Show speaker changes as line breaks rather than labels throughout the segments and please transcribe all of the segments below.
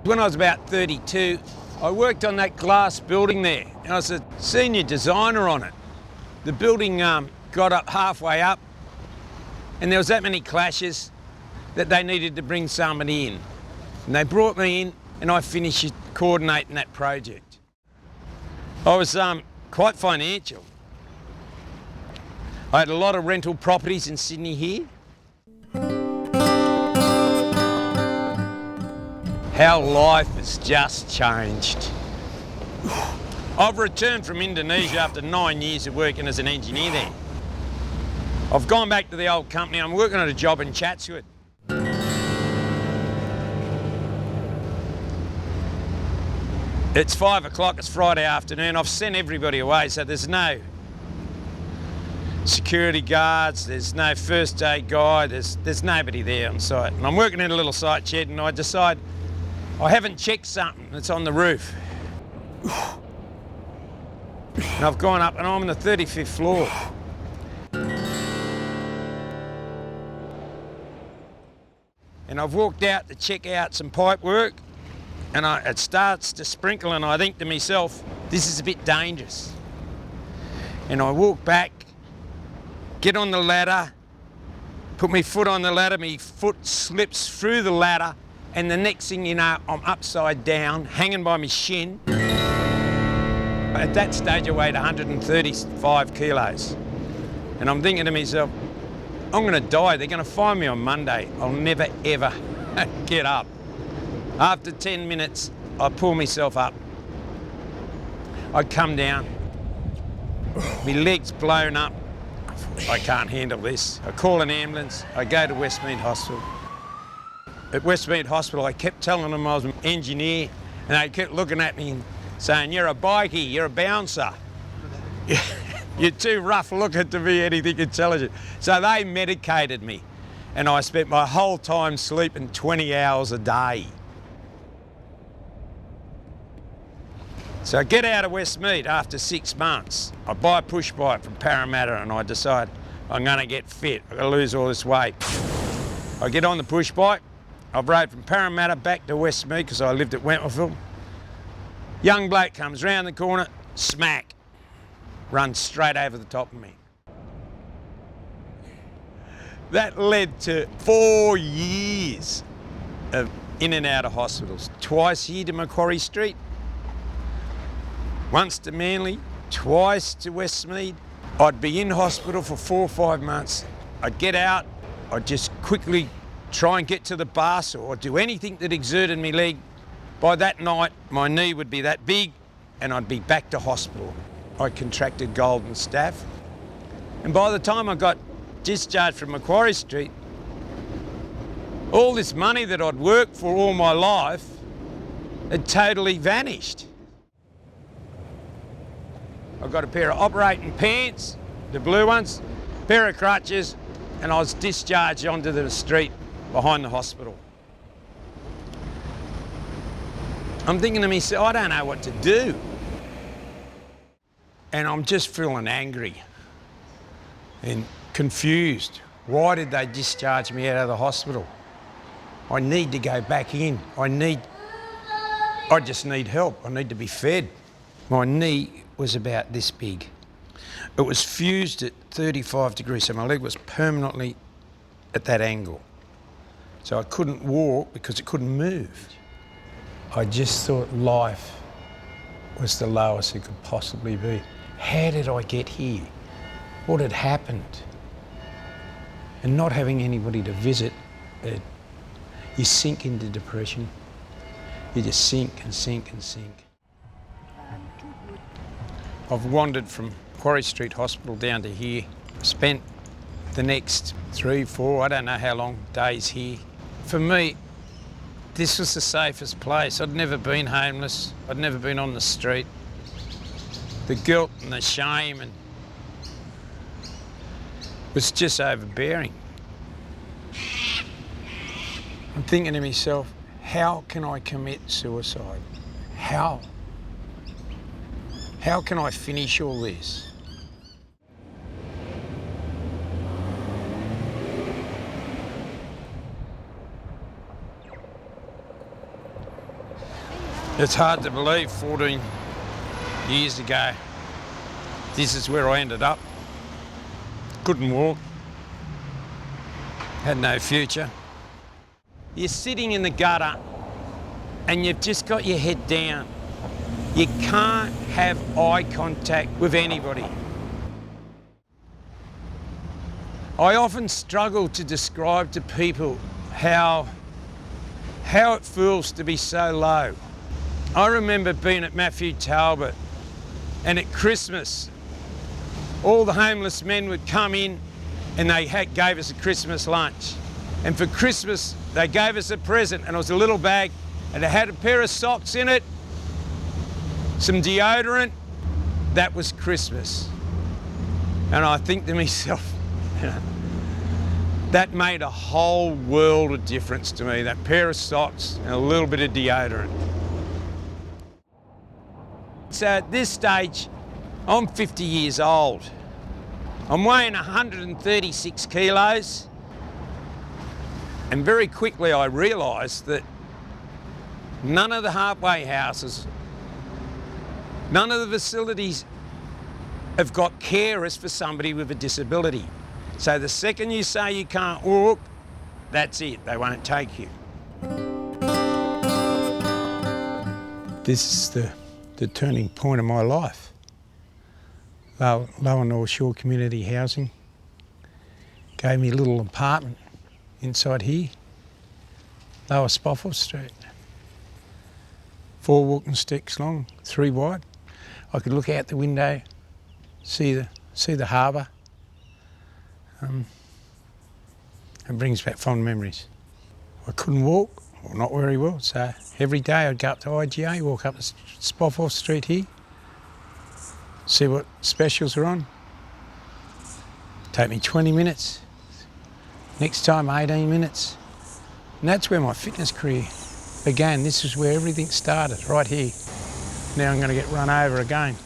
When I was about 32, I worked on that glass building there, and I was a senior designer on it. The building got up halfway up, and there was that many clashes that they needed to bring somebody in. And they brought me in, and I finished coordinating that project. I was quite financial. I had a lot of rental properties in Sydney here. How life has just changed. I've returned from Indonesia after 9 years of working as an engineer there. I've gone back to the old company. I'm working on a job in Chatswood. It's 5 o'clock, it's Friday afternoon. I've sent everybody away, so there's no security guards, there's no first aid guy, there's nobody there on site. And I'm working in a little site shed, and I decide I haven't checked something that's on the roof. And I've gone up and I'm on the 35th floor. And I've walked out to check out some pipe work, and it starts to sprinkle, and I think to myself, this is a bit dangerous. And I walk back, get on the ladder, put my foot on the ladder, my foot slips through the ladder, and the next thing you know, I'm upside down, hanging by my shin. At that stage, I weighed 135 kilos. And I'm thinking to myself, I'm gonna die. They're gonna find me on Monday. I'll never, ever get up. After 10 minutes, I pull myself up. I come down, my legs blown up. I can't handle this. I call an ambulance, I go to Westmead Hospital. At Westmead Hospital, I kept telling them I was an engineer, and they kept looking at me and saying, you're a bikie, you're a bouncer. You're too rough looking to be anything intelligent. So they medicated me, and I spent my whole time sleeping 20 hours a day. So I get out of Westmead after 6 months. I buy a push bike from Parramatta, and I decide I'm gonna get fit. I've gotta lose all this weight. I get on the push bike. I've rode from Parramatta back to Westmead because I lived at Wentworthville. Young bloke comes round the corner, smack, runs straight over the top of me. That led to 4 years of in and out of hospitals. Twice here to Macquarie Street, once to Manly, twice to Westmead. I'd be in hospital for 4 or 5 months. I'd get out, I'd just quickly try and get to the bus or do anything that exerted my leg. By that night, my knee would be that big and I'd be back to hospital. I contracted golden staph. And by the time I got discharged from Macquarie Street, all this money that I'd worked for all my life had totally vanished. I got a pair of operating pants, the blue ones, a pair of crutches, and I was discharged onto the street behind the hospital. I'm thinking to myself, I don't know what to do. And I'm just feeling angry and confused. Why did they discharge me out of the hospital? I need to go back in. I just need help. I need to be fed. My knee was about this big. It was fused at 35 degrees, so my leg was permanently at that angle. So I couldn't walk because it couldn't move. I just thought life was the lowest it could possibly be. How did I get here? What had happened? And not having anybody to visit, you sink into depression. You just sink and sink and sink. I've wandered from Quarry Street Hospital down to here, spent the next 3, 4, I don't know how long, days here. For me, this was the safest place. I'd never been homeless. I'd never been on the street. The guilt and the shame was just overbearing. I'm thinking to myself, how can I commit suicide? How? How can I finish all this? It's hard to believe 14 years ago, this is where I ended up. Couldn't walk, had no future. You're sitting in the gutter and you've just got your head down. You can't have eye contact with anybody. I often struggle to describe to people how it feels to be so low. I remember being at Matthew Talbot, and at Christmas, all the homeless men would come in and they gave us a Christmas lunch. And for Christmas, they gave us a present, and it was a little bag, and it had a pair of socks in it, some deodorant. That was Christmas. And I think to myself, that made a whole world of difference to me, that pair of socks and a little bit of deodorant. So at this stage, I'm 50 years old. I'm weighing 136 kilos. And very quickly I realised that none of the halfway houses, none of the facilities have got carers for somebody with a disability. So the second you say you can't walk, that's it, they won't take you. This is the turning point of my life. Lower North Shore Community Housing gave me a little apartment inside here, Lower Spofford Street. 4 walking sticks long, 3 wide. I could look out the window, see the harbour. It brings back fond memories. I couldn't walk, or not very well, so every day I'd go up to IGA, walk up to Spofford Street here, see what specials are on. Take me 20 minutes, next time 18 minutes. And that's where my fitness career began. This is where everything started, right here. Now I'm going to get run over again.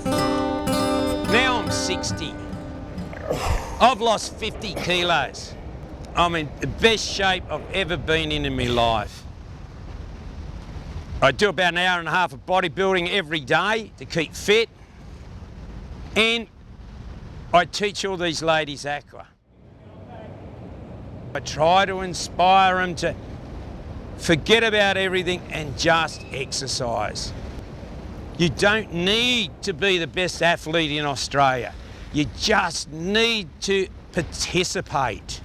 Now I'm 60. I've lost 50 kilos. I'm in the best shape I've ever been in my life. I do about an hour and a half of bodybuilding every day to keep fit. And I teach all these ladies aqua. I try to inspire them to forget about everything and just exercise. You don't need to be the best athlete in Australia. You just need to participate.